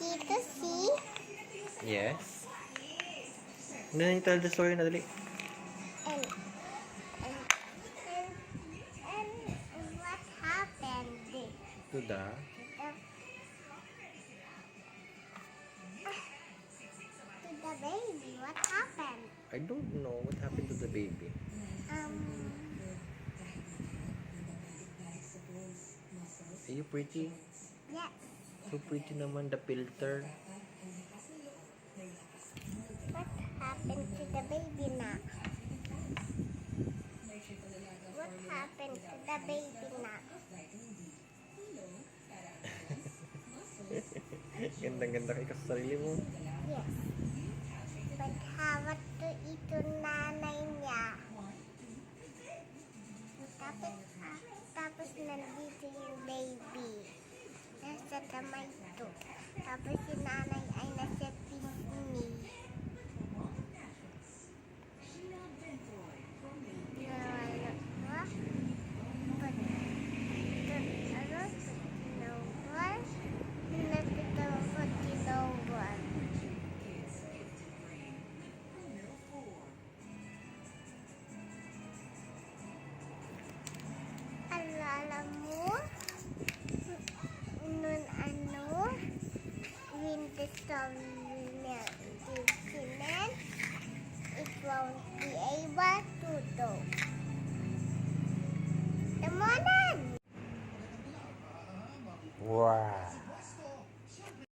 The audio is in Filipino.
Tito, see? Yes. Ano na yung tell the story na dali? And, and what happened? To the... To the baby, what happened? I don't know what happened to the baby. Are you pretty? Yes. So pretty naman the filter. What happened to the baby now? What happened to the baby now? Gandang-ganda kay ka sa sarili mo. Yes. But hawak to ito nanay niya. Tapos nandito yung baby. Nasa kamay to. Tapos yung nanay ay nasa pisngi.